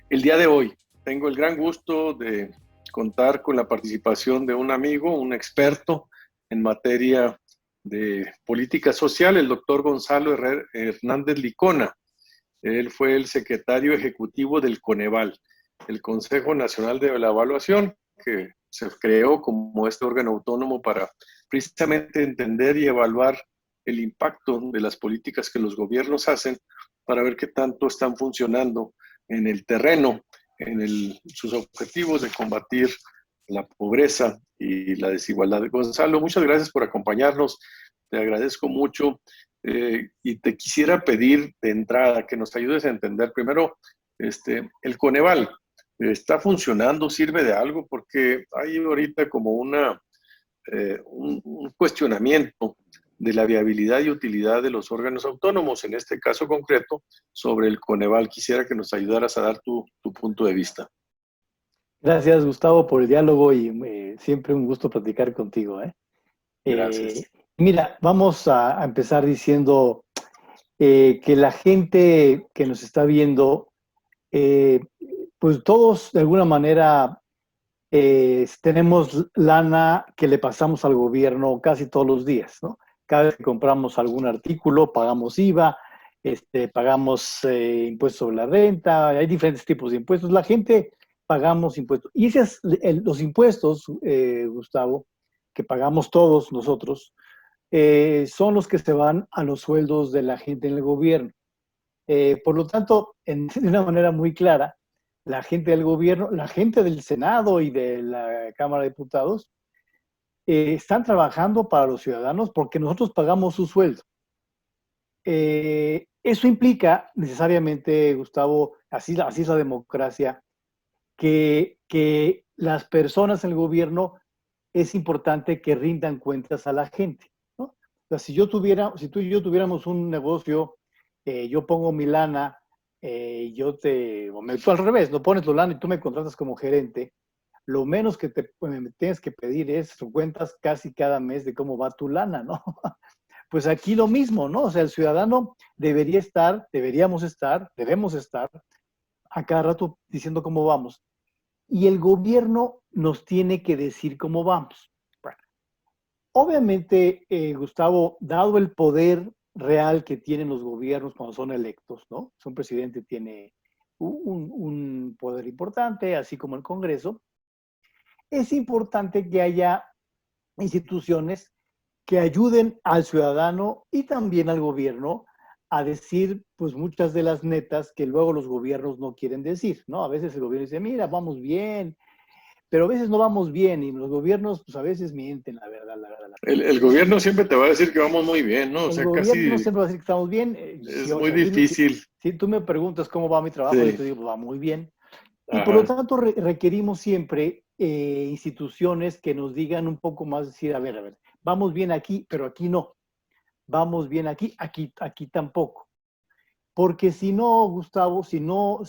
El día de hoy tengo el gran gusto de contar con la participación de un amigo, un experto en materia de política social, el doctor Gonzalo Hernández Licona. Él fue el secretario ejecutivo del Coneval, el Consejo Nacional de la Evaluación, que se creó como este órgano autónomo para precisamente entender y evaluar el impacto de las políticas que los gobiernos hacen para ver qué tanto están funcionando en el terreno, sus objetivos de combatir la pobreza y la desigualdad. Gonzalo, muchas gracias por acompañarnos. Te agradezco mucho y te quisiera pedir de entrada que nos ayudes a entender primero el Coneval. ¿Está funcionando? ¿Sirve de algo? Porque hay ahorita como un cuestionamiento de la viabilidad y utilidad de los órganos autónomos, en este caso concreto, sobre el Coneval. Quisiera que nos ayudaras a dar tu punto de vista. Gracias, Gustavo, por el diálogo y siempre un gusto platicar contigo. Gracias. Mira, vamos a empezar diciendo que la gente que nos está viendo, pues todos de alguna manera tenemos lana que le pasamos al gobierno casi todos los días, ¿no? Cada vez que compramos algún artículo, pagamos IVA, pagamos impuestos sobre la renta, hay diferentes tipos de impuestos. La gente pagamos impuestos. Y los impuestos, Gustavo, que pagamos todos nosotros, son los que se van a los sueldos de la gente en el gobierno. Por lo tanto, de una manera muy clara, la gente del gobierno, la gente del Senado y de la Cámara de Diputados están trabajando para los ciudadanos porque nosotros pagamos su sueldo. Eso implica necesariamente, Gustavo, así es la democracia, que las personas en el gobierno es importante que rindan cuentas a la gente, ¿no? O sea, si tú y yo tuviéramos un negocio, yo pongo mi lana, tú al revés, no pones tu lana y tú me contratas como gerente, lo menos que me tienes que pedir es cuentas casi cada mes de cómo va tu lana, ¿no? Pues aquí lo mismo, ¿no? O sea, el ciudadano debemos estar a cada rato diciendo cómo vamos. Y el gobierno nos tiene que decir cómo vamos. Bueno, obviamente, Gustavo, dado el poder real que tienen los gobiernos cuando son electos, ¿no? Un presidente tiene un poder importante, así como el Congreso. Es importante que haya instituciones que ayuden al ciudadano y también al gobierno a decir, pues, muchas de las netas que luego los gobiernos no quieren decir, ¿no? A veces el gobierno dice, mira, vamos bien, pero a veces no vamos bien y los gobiernos, pues, a veces mienten, la verdad. El gobierno siempre te va a decir que vamos muy bien, ¿no? O El sea, gobierno casi siempre va a decir que estamos bien. es muy difícil. Si tú me preguntas cómo va mi trabajo, yo Sí. te digo, pues, va muy bien. Y por lo Ajá. tanto requerimos siempre instituciones que nos digan un poco más, decir, a ver, vamos bien aquí, pero aquí no. Vamos bien aquí, aquí tampoco. Porque si no, Gustavo, si no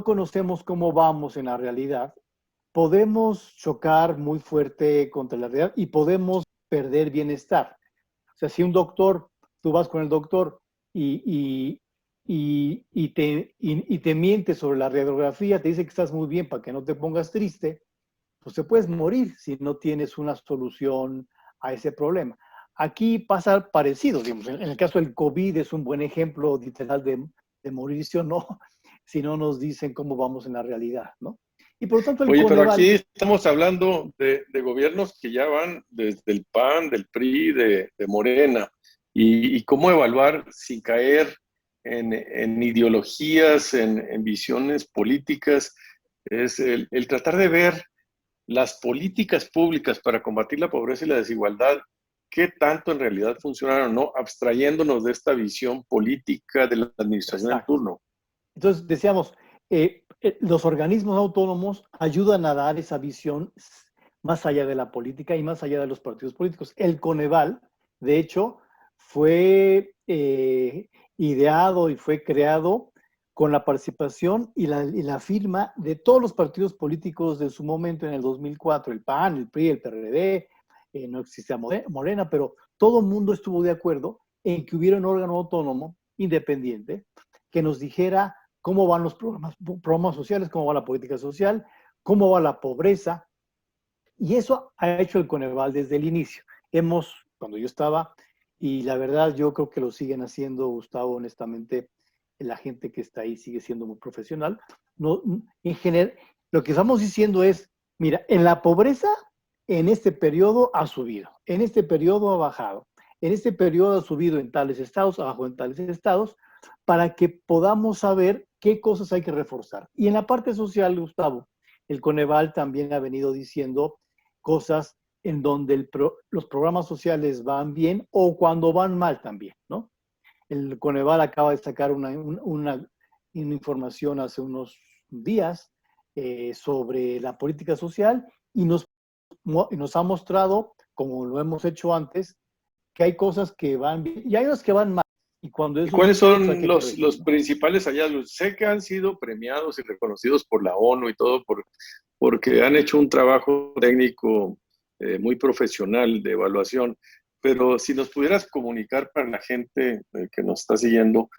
conocemos cómo vamos en la realidad, podemos chocar muy fuerte contra la realidad y podemos perder bienestar. O sea, si tú vas con el doctor y, te miente sobre la radiografía, te dice que estás muy bien para que no te pongas triste, pues te puedes morir si no tienes una solución a ese problema. Aquí pasa parecido, digamos, en el caso del COVID es un buen ejemplo literal de morirse o no, si no nos dicen cómo vamos en la realidad, ¿no? Y por lo tanto el Oye, pero Coneval... aquí estamos hablando de gobiernos que ya van desde el PAN, del PRI, de Morena, y cómo evaluar sin caer en ideologías, en visiones políticas, es el tratar de ver las políticas públicas para combatir la pobreza y la desigualdad, qué tanto en realidad funcionaron o no, abstrayéndonos de esta visión política de la administración en Exacto. turno. Entonces decíamos, los organismos autónomos ayudan a dar esa visión más allá de la política y más allá de los partidos políticos. El Coneval, de hecho, fue ideado y fue creado con la participación y la firma de todos los partidos políticos de su momento en el 2004, el PAN, el PRI, el PRD, no existía Morena, pero todo el mundo estuvo de acuerdo en que hubiera un órgano autónomo, independiente, que nos dijera cómo van los programas sociales, cómo va la política social, cómo va la pobreza. Y eso ha hecho el Coneval desde el inicio. Cuando yo estaba, y la verdad yo creo que lo siguen haciendo, Gustavo, honestamente, la gente que está ahí sigue siendo muy profesional. No, en general, lo que estamos diciendo es, mira, en la pobreza, en este periodo ha subido, en este periodo ha bajado, en este periodo ha subido en tales estados, abajo en tales estados, para que podamos saber qué cosas hay que reforzar. Y en la parte social, Gustavo, el Coneval también ha venido diciendo cosas en donde los programas sociales van bien o cuando van mal también, ¿no? El Coneval acaba de sacar una información hace unos días sobre la política social y nos ha mostrado, como lo hemos hecho antes, que hay cosas que van bien y hay otras que van mal. Y cuando ¿Y eso cuáles sucede, pues hay son que corregir, los ¿no? principales hallazgos? Sé que han sido premiados y reconocidos por la ONU y todo porque han hecho un trabajo técnico muy profesional de evaluación, pero si nos pudieras comunicar para la gente que nos está siguiendo,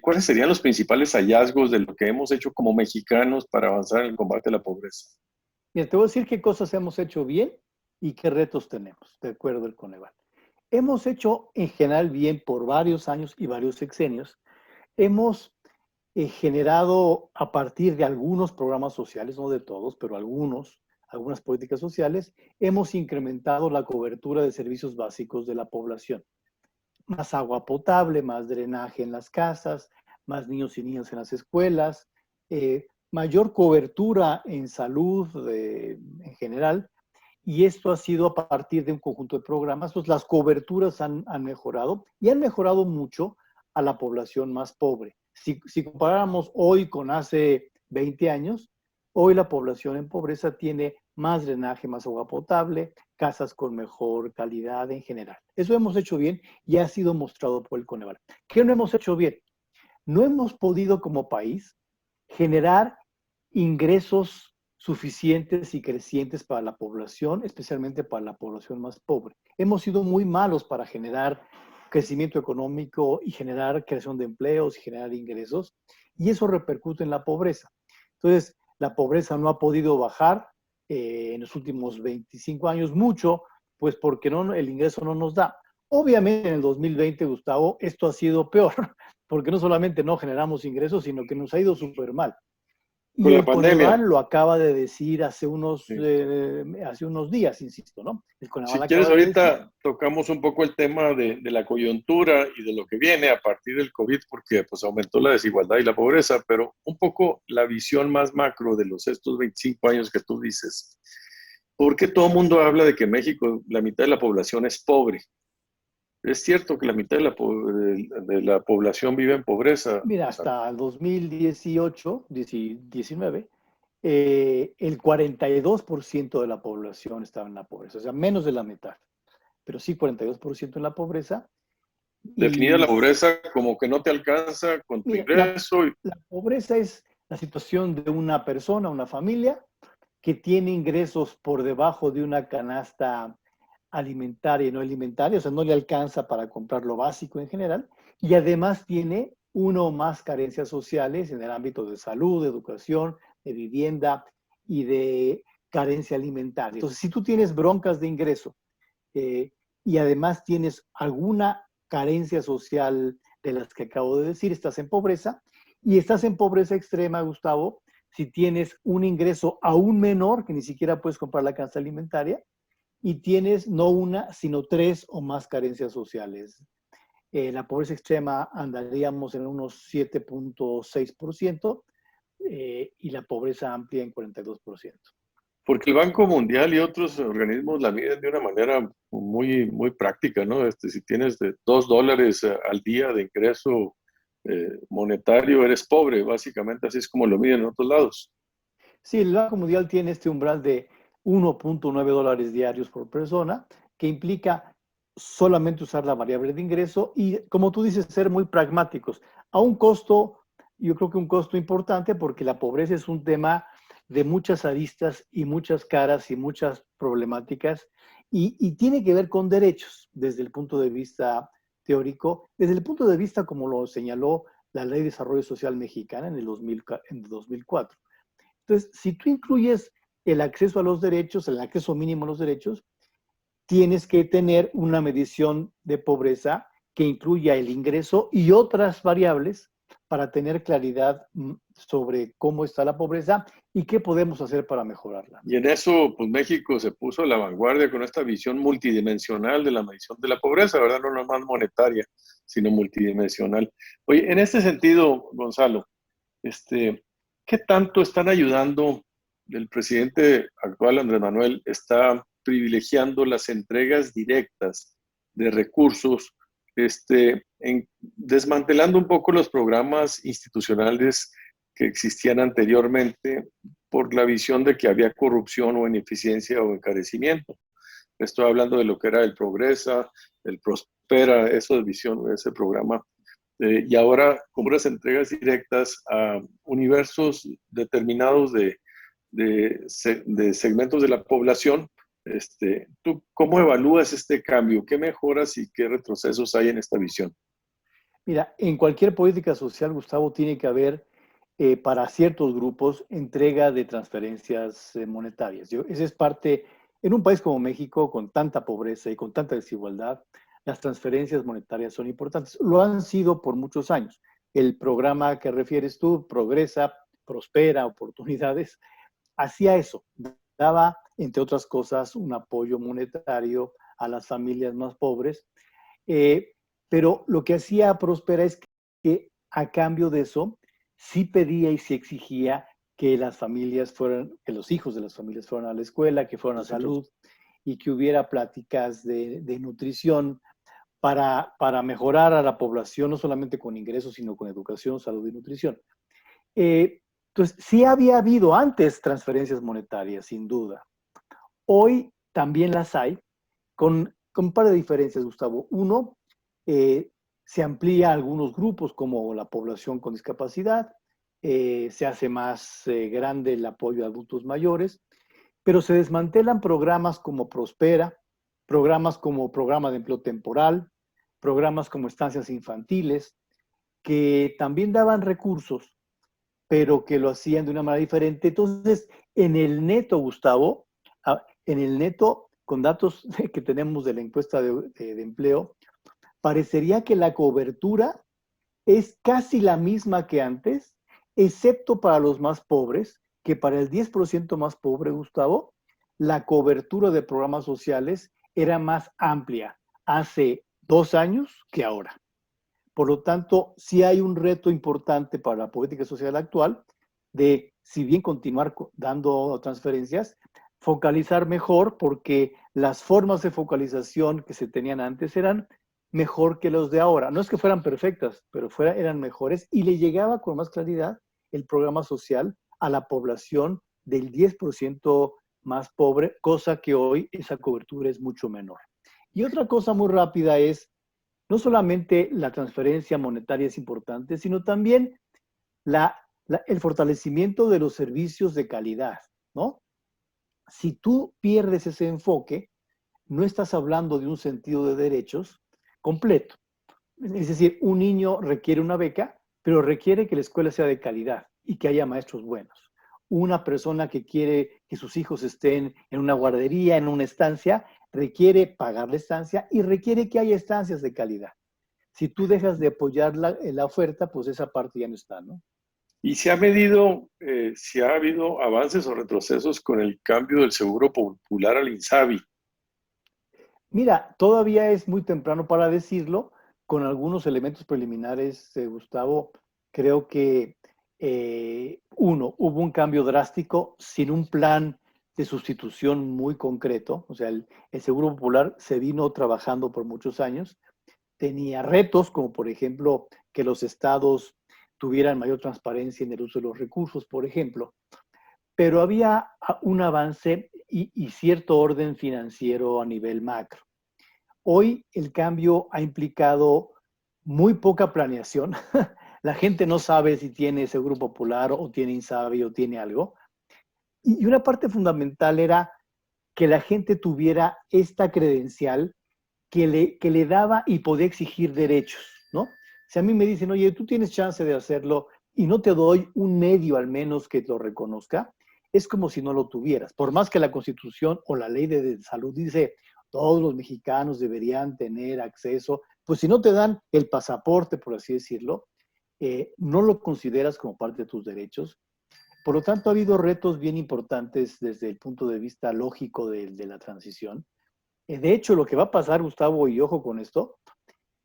¿cuáles serían los principales hallazgos de lo que hemos hecho como mexicanos para avanzar en el combate a la pobreza? Mira, te voy a decir qué cosas hemos hecho bien y qué retos tenemos, de acuerdo al Coneval. Hemos hecho en general bien por varios años y varios sexenios. Hemos generado a partir de algunos programas sociales, no de todos, pero algunas políticas sociales, hemos incrementado la cobertura de servicios básicos de la población. Más agua potable, más drenaje en las casas, más niños y niñas en las escuelas, mayor cobertura en salud en general, y esto ha sido a partir de un conjunto de programas. Pues las coberturas han mejorado y han mejorado mucho a la población más pobre. Si comparáramos hoy con hace 20 años, hoy la población en pobreza tiene más drenaje, más agua potable, casas con mejor calidad en general. Eso hemos hecho bien y ha sido mostrado por el Coneval. ¿Qué no hemos hecho bien? No hemos podido como país generar ingresos suficientes y crecientes para la población, especialmente para la población más pobre. Hemos sido muy malos para generar crecimiento económico y generar creación de empleos y generar ingresos, y eso repercute en la pobreza. Entonces, la pobreza no ha podido bajar en los últimos 25 años mucho, pues porque el ingreso no nos da. Obviamente en el 2020, Gustavo, esto ha sido peor, porque no solamente no generamos ingresos, sino que nos ha ido súper mal. Con Y la el pandemia. Coneval lo acaba de decir Sí. hace unos días, insisto, ¿no? El Coneval Si quieres, acaba de decir, ahorita tocamos un poco el tema de la coyuntura y de lo que viene a partir del COVID, porque pues aumentó la desigualdad y la pobreza, pero un poco la visión más macro de estos 25 años que tú dices. ¿Por qué todo el mundo habla de que México, la mitad de la población es pobre? Es cierto que la mitad de la población vive en pobreza. mira, O sea, hasta el 2018, 19, el 42% de la población estaba en la pobreza, o sea, menos de la mitad, pero sí 42% en la pobreza. definida la Y pobreza como que no te alcanza con tu mira, ingreso. la pobreza es la situación de una persona, una familia, que tiene ingresos por debajo de una canasta alimentaria y no alimentaria, o sea, no le alcanza para comprar lo básico en general, y además tiene uno o más carencias sociales en el ámbito de salud, de educación, de vivienda y de carencia alimentaria. Entonces, si tú tienes broncas de ingreso y además tienes alguna carencia social de las que acabo de decir, estás en pobreza, y estás en pobreza extrema, Gustavo, si tienes un ingreso aún menor, que ni siquiera puedes comprar la canasta alimentaria, y tienes no una, sino tres o más carencias sociales. La pobreza extrema andaríamos en unos 7.6% y la pobreza amplia en 42%. Porque el Banco Mundial y otros organismos la miden de una manera muy, muy práctica, ¿no? Si tienes de $2 al día de ingreso monetario, eres pobre, básicamente así es como lo miden en otros lados. Sí, el Banco Mundial tiene este umbral de 1.9 dólares diarios por persona, que implica solamente usar la variable de ingreso y, como tú dices, ser muy pragmáticos, a un costo, yo creo que un costo importante, porque la pobreza es un tema de muchas aristas y muchas caras y muchas problemáticas, y tiene que ver con derechos desde el punto de vista teórico, desde el punto de vista como lo señaló la Ley de Desarrollo Social Mexicana en el 2004. Entonces, si tú incluyes el acceso a los derechos, el acceso mínimo a los derechos, tienes que tener una medición de pobreza que incluya el ingreso y otras variables para tener claridad sobre cómo está la pobreza y qué podemos hacer para mejorarla. Y en eso, pues México se puso a la vanguardia con esta visión multidimensional de la medición de la pobreza, ¿verdad? No nomás monetaria, sino multidimensional. Oye, en este sentido, Gonzalo, ¿qué tanto están ayudando el presidente actual, Andrés Manuel, está privilegiando las entregas directas de recursos, desmantelando un poco los programas institucionales que existían anteriormente por la visión de que había corrupción o ineficiencia o encarecimiento? Estoy hablando de lo que era el Progresa, el Prospera, eso de visión, ese programa. Y ahora con unas entregas directas a universos determinados de segmentos de la población. ¿Tú cómo evalúas este cambio? ¿Qué mejoras y qué retrocesos hay en esta visión? Mira, en cualquier política social, Gustavo, tiene que haber para ciertos grupos entrega de transferencias monetarias. Esa es parte, en un país como México, con tanta pobreza y con tanta desigualdad, las transferencias monetarias son importantes. Lo han sido por muchos años. El programa que refieres tú, Progresa, Prospera, Oportunidades, hacía eso. Daba, entre otras cosas, un apoyo monetario a las familias más pobres. Pero lo que hacía Prospera es que a cambio de eso, sí pedía y sí exigía que las familias fueran, que los hijos de las familias fueran a la escuela, que fueran a salud y que hubiera pláticas de nutrición para mejorar a la población, no solamente con ingresos, sino con educación, salud y nutrición. Entonces, sí había habido antes transferencias monetarias, sin duda. Hoy también las hay, con un par de diferencias, Gustavo. Uno, se amplía a algunos grupos como la población con discapacidad, se hace más grande el apoyo a adultos mayores, pero se desmantelan programas como Prospera, programas como Programa de Empleo Temporal, programas como estancias infantiles, que también daban recursos, pero que lo hacían de una manera diferente. Entonces, en el neto, Gustavo, en el neto, con datos que tenemos de la encuesta de empleo, parecería que la cobertura es casi la misma que antes, excepto para los más pobres, que para el 10% más pobre, Gustavo, la cobertura de programas sociales era más amplia hace 2 años que ahora. Por lo tanto, sí hay un reto importante para la política social actual de, si bien continuar dando transferencias, focalizar mejor, porque las formas de focalización que se tenían antes eran mejor que los de ahora. No es que fueran perfectas, pero eran mejores y le llegaba con más claridad el programa social a la población del 10% más pobre, cosa que hoy esa cobertura es mucho menor. Y otra cosa muy rápida es, no solamente la transferencia monetaria es importante, sino también el fortalecimiento de los servicios de calidad, ¿no? Si tú pierdes ese enfoque, no estás hablando de un sentido de derechos completo. Es decir, un niño requiere una beca, pero requiere que la escuela sea de calidad y que haya maestros buenos. Una persona que quiere que sus hijos estén en una guardería, en una estancia, requiere pagar la estancia y requiere que haya estancias de calidad. Si tú dejas de apoyar la oferta, pues esa parte ya no está, ¿no? ¿Y se ha medido, si ha habido avances o retrocesos con el cambio del seguro popular al INSABI? Mira, todavía es muy temprano para decirlo, con algunos elementos preliminares, Gustavo. Creo que, uno, hubo un cambio drástico sin un plan de sustitución muy concreto. O sea, el Seguro Popular se vino trabajando por muchos años. Tenía retos, como por ejemplo, que los estados tuvieran mayor transparencia en el uso de los recursos, por ejemplo. Pero había un avance y cierto orden financiero a nivel macro. Hoy el cambio ha implicado muy poca planeación. La gente no sabe si tiene Seguro Popular o tiene INSABI o tiene algo. Y una parte fundamental era que la gente tuviera esta credencial que le daba y podía exigir derechos, ¿no? Si a mí me dicen, oye, tú tienes chance de hacerlo y no te doy un medio al menos que lo reconozca, es como si no lo tuvieras. Por más que la Constitución o la ley de salud dice, todos los mexicanos deberían tener acceso, pues si no te dan el pasaporte, por así decirlo, no lo consideras como parte de tus derechos. Por lo tanto, ha habido retos bien importantes desde el punto de vista lógico de la transición. De hecho, lo que va a pasar, Gustavo, y ojo con esto,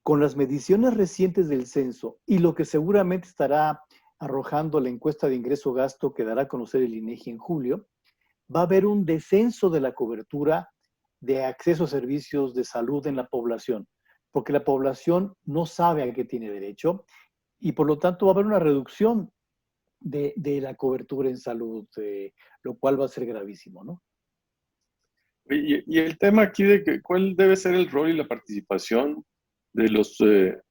con las mediciones recientes del censo y lo que seguramente estará arrojando la encuesta de ingreso-gasto que dará a conocer el INEGI en julio, va a haber un descenso de la cobertura de acceso a servicios de salud en la población, porque la población no sabe a qué tiene derecho y por lo tanto va a haber una reducción de la cobertura en salud, lo cual va a ser gravísimo, ¿no? Y el tema aquí de que, cuál debe ser el rol y la participación de los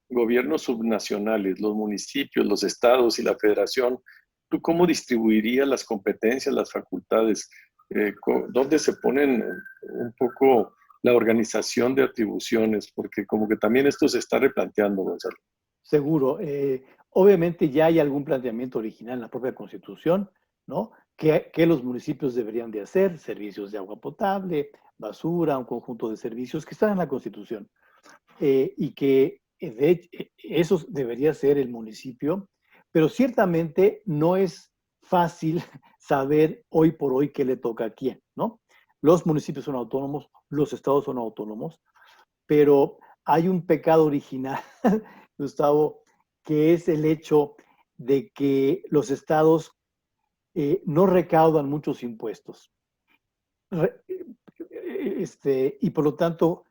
gobiernos subnacionales, los municipios, los estados y la federación. ¿Tú cómo distribuirías las competencias, las facultades? ¿Dónde se ponen un poco la organización de atribuciones? Porque como que también esto se está replanteando, Gonzalo. Seguro. Obviamente ya hay algún planteamiento original en la propia Constitución, ¿no? Que los municipios deberían de hacer, servicios de agua potable, basura, un conjunto de servicios que están en la Constitución. Y que eso debería ser el municipio, pero ciertamente no es fácil saber hoy por hoy qué le toca a quién, ¿no? Los municipios son autónomos, los estados son autónomos, pero hay un pecado original, Gustavo, que es el hecho de que los estados no recaudan muchos impuestos. Y por lo tanto,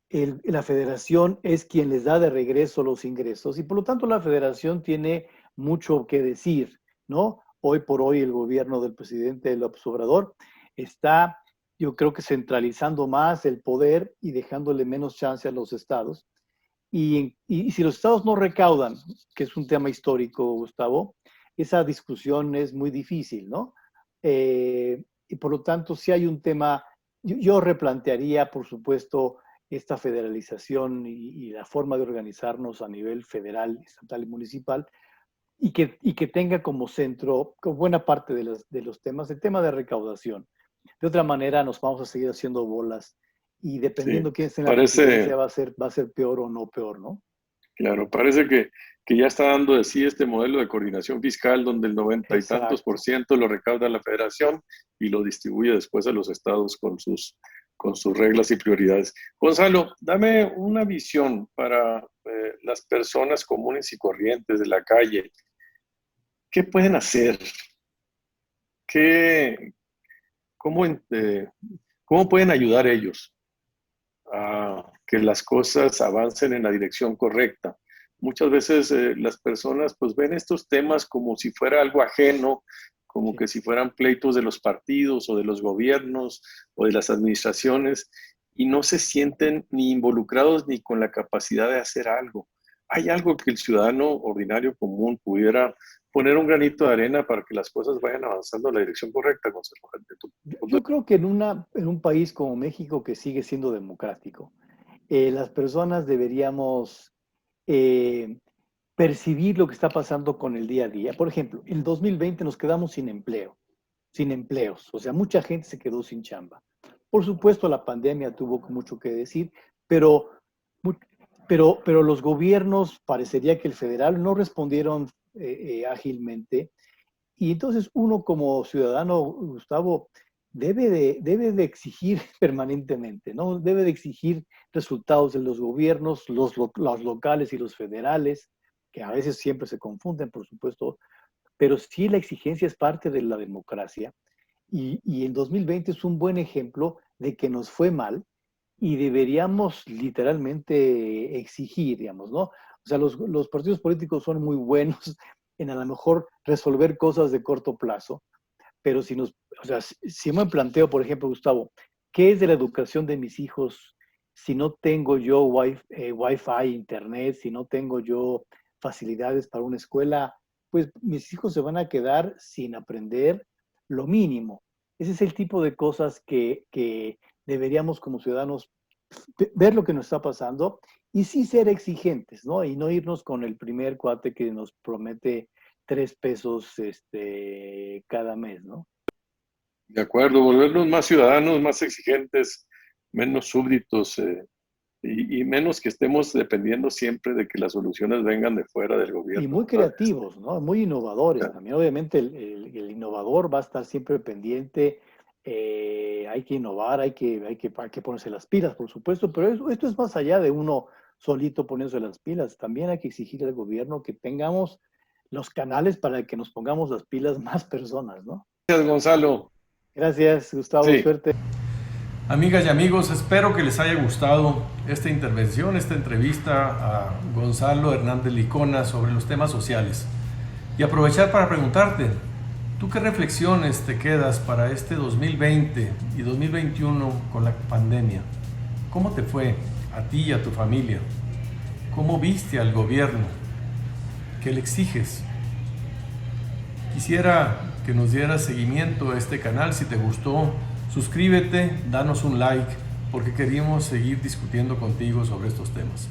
la federación es quien les da de regreso los ingresos y por lo tanto la federación tiene mucho que decir, ¿no? Hoy por hoy el gobierno del presidente López Obrador está, yo creo que centralizando más el poder y dejándole menos chance a los estados. Y si los estados no recaudan, que es un tema histórico, Gustavo, esa discusión es muy difícil, ¿no? Y por lo tanto, si hay un tema, yo replantearía, por supuesto, esta federalización y la forma de organizarnos a nivel federal, estatal y municipal, y que tenga como centro, como buena parte de los temas, el tema de recaudación. De otra manera, nos vamos a seguir haciendo bolas y Sí, dependiendo quién esté en la presidencia parece, va a ser peor o no peor, ¿no? claro, parece que ya está dando de sí este modelo de coordinación fiscal donde el 90 y tantos por Exacto. ciento lo recauda la federación y lo distribuye después a los estados con sus reglas y prioridades. Gonzalo, dame una visión para las personas comunes y corrientes de la calle. ¿Qué pueden hacer? ¿Qué, cómo, cómo pueden ayudar ellos a que las cosas avancen en la dirección correcta? Muchas veces las personas pues ven estos temas como si fuera algo ajeno, como Sí. que si fueran pleitos de los partidos o de los gobiernos o de las administraciones y no se sienten ni involucrados ni con la capacidad de hacer algo. ¿Hay algo que el ciudadano ordinario común pudiera poner un granito de arena para que las cosas vayan avanzando en la dirección correcta, Gonzalo? Yo creo que en un país como México que sigue siendo democrático, las personas deberíamos eh, percibir lo que está pasando con el día a día. Por ejemplo, en 2020 nos quedamos sin empleo, sin empleos, o sea, mucha gente se quedó sin chamba. Por supuesto, la pandemia tuvo mucho que decir, pero, pero los gobiernos, parecería que el federal, no respondieron ágilmente. Y entonces uno como ciudadano, Gustavo, debe de exigir permanentemente, ¿no? Debe de exigir resultados de los gobiernos, los locales y los federales, que a veces siempre se confunden, por supuesto, pero sí la exigencia es parte de la democracia. Y el 2020 es un buen ejemplo de que nos fue mal y deberíamos literalmente exigir, digamos, ¿no? O sea, los partidos políticos son muy buenos en a lo mejor resolver cosas de corto plazo, pero si nos, o sea, si me planteo, por ejemplo, Gustavo, ¿qué es de la educación de mis hijos si no tengo yo Wi-Fi, internet, si no tengo yo facilidades para una escuela? Pues mis hijos se van a quedar sin aprender lo mínimo. Ese es el tipo de cosas que deberíamos como ciudadanos ver lo que nos está pasando y sí ser exigentes, ¿no? Y no irnos con el primer cuate que nos promete 3 pesos cada mes, ¿no? De acuerdo, volvernos más ciudadanos, más exigentes, menos súbditos y menos que estemos dependiendo siempre de que las soluciones vengan de fuera del Y gobierno, muy ¿verdad? creativos, ¿no? Muy innovadores Ya. también. Obviamente el innovador va a estar siempre pendiente. Hay que innovar, hay que ponerse las pilas, por supuesto, pero esto es más allá de uno solito poniéndose las pilas. También hay que exigir al gobierno que tengamos los canales para que nos pongamos las pilas más personas, ¿no? Gracias, Gonzalo. Gracias, Gustavo. Sí, Suerte. Amigas y amigos, espero que les haya gustado esta intervención, esta entrevista a Gonzalo Hernández Licona sobre los temas sociales. Y aprovechar para preguntarte, ¿tú qué reflexiones te quedas para este 2020 y 2021 con la pandemia? ¿Cómo te fue a ti y a tu familia? ¿Cómo viste al gobierno? ¿Qué le exiges? Quisiera que nos dieras seguimiento a este canal. Si te gustó, suscríbete, danos un like, porque queríamos seguir discutiendo contigo sobre estos temas.